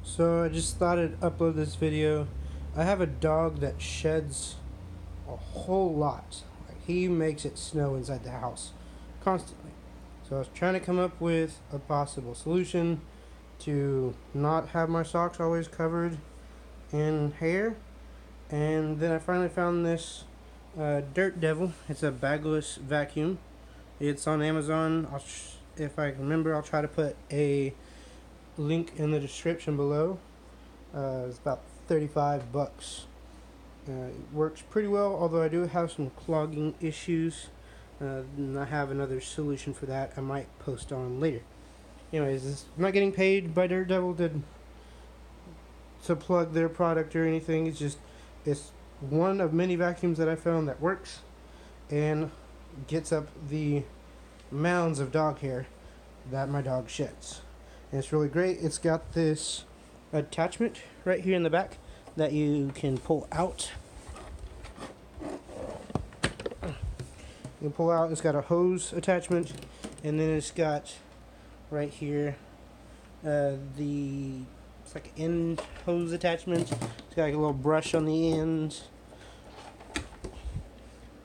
So I just thought I'd upload this video. I have a dog that sheds a whole lot. Like, he makes it snow inside the house constantly. So I was trying to come up with a possible solution to not have my socks always covered in hair. And then I finally found this Dirt Devil. It's a bagless vacuum. It's on Amazon. If I remember, I'll try to put a link in the description below. It's about 35 bucks. It works pretty well, although I do have some clogging issues, and I have another solution for that I might post on later. Anyways, I'm not getting paid by Dirt Devil to plug their product or anything. It's one of many vacuums that I found that works and gets up the mounds of dog hair that my dog sheds. And it's really great. It's got this attachment right here in the back that you can pull out. You pull out, it's got a hose attachment, and then it's got right here it's like an end hose attachment. It's got like a little brush on the end.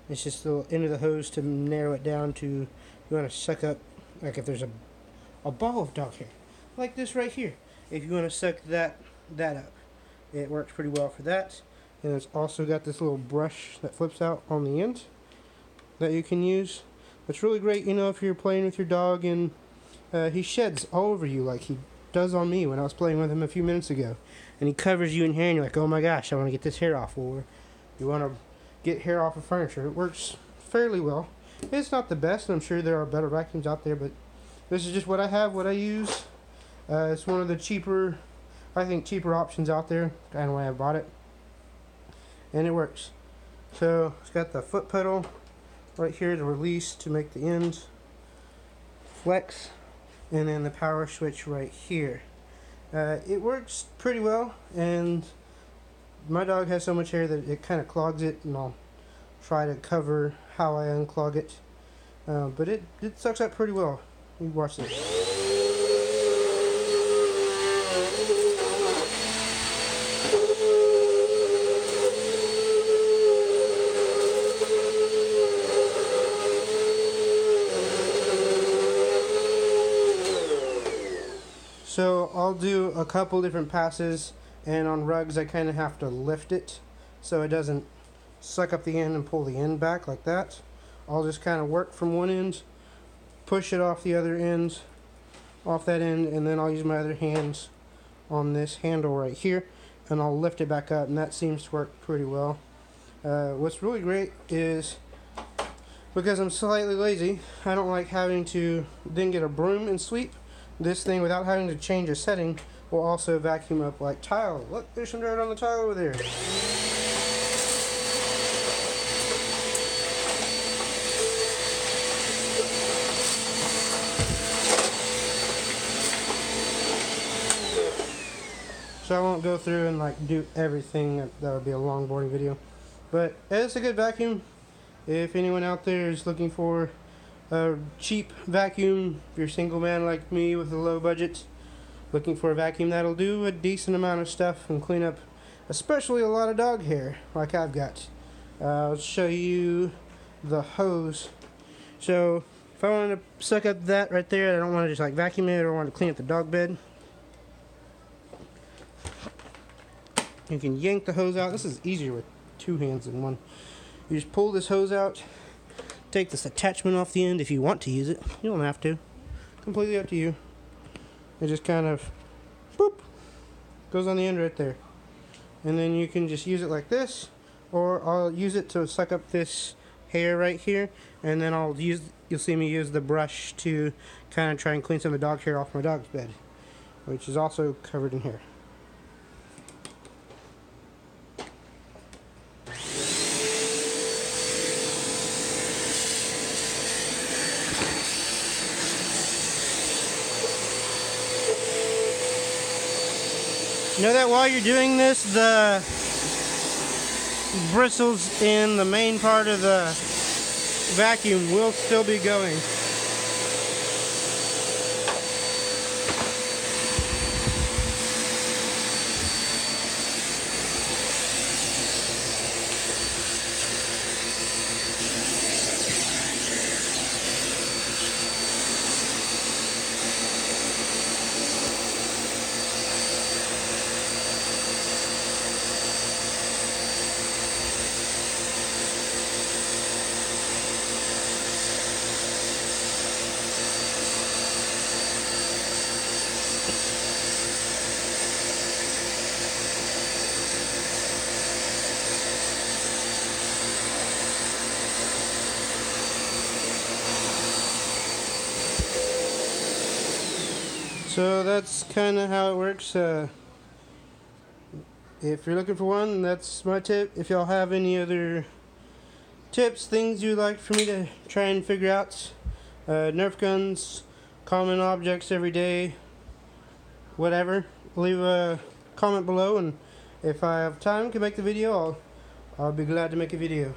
It's just the little end of the hose to narrow it down to, you want to suck up, like if there's a ball of dog hair like this right here, if you want to suck that up, it works pretty well for that. And it's also got this little brush that flips out on the end that you can use. It's really great, if you're playing with your dog and he sheds all over you like he does on me when I was playing with him a few minutes ago, and he covers you in hair and you're like, oh my gosh, I want to get this hair off. Or you want to get hair off of furniture. It works fairly well. It's not the best, and I'm sure there are better vacuums out there, but this is just what I have, what I use. It's one of the cheaper options out there, kind of why I bought it, and it works. So it's got the foot pedal right here to release to make the ends flex, and then the power switch right here. It works pretty well, and my dog has so much hair that it kind of clogs it, and I'll try to cover how I unclog it. But it sucks up pretty well. You watch this. So I'll do a couple different passes, and on rugs I kind of have to lift it so it doesn't suck up the end and pull the end back like that. I'll just kind of work from one end, push it off the other end, off that end, and then I'll use my other hands on this handle right here, and I'll lift it back up, and that seems to work pretty well. What's really great is, because I'm slightly lazy, I don't like having to then get a broom and sweep. This thing, without having to change a setting, will also vacuum up like tile. Look, there's some dirt on the tile over there. So I won't go through and do everything. That would be a long, boring video. But it's a good vacuum. If anyone out there is looking for a cheap vacuum, if you're a single man like me with a low budget, looking for a vacuum that'll do a decent amount of stuff and clean up especially a lot of dog hair like I've got. I'll show you the hose. So if I want to suck up that right there, I don't want to just vacuum it, or I want to clean up the dog bed, you can yank the hose out. This is easier with two hands than one. You just pull this hose out, take this attachment off the end if you want to use it. You don't have to. Completely up to you. It just kind of boop goes on the end right there. And then you can just use it like this, or I'll use it to suck up this hair right here, and then you'll see me use the brush to kind of try and clean some of the dog hair off my dog's bed, which is also covered in hair. Know that while you're doing this, the bristles in the main part of the vacuum will still be going. So that's kind of how it works. If you're looking for one, that's my tip. If y'all have any other tips, things you'd like for me to try and figure out, Nerf guns, common objects every day, whatever, leave a comment below, and if I have time to make the video, I'll be glad to make a video.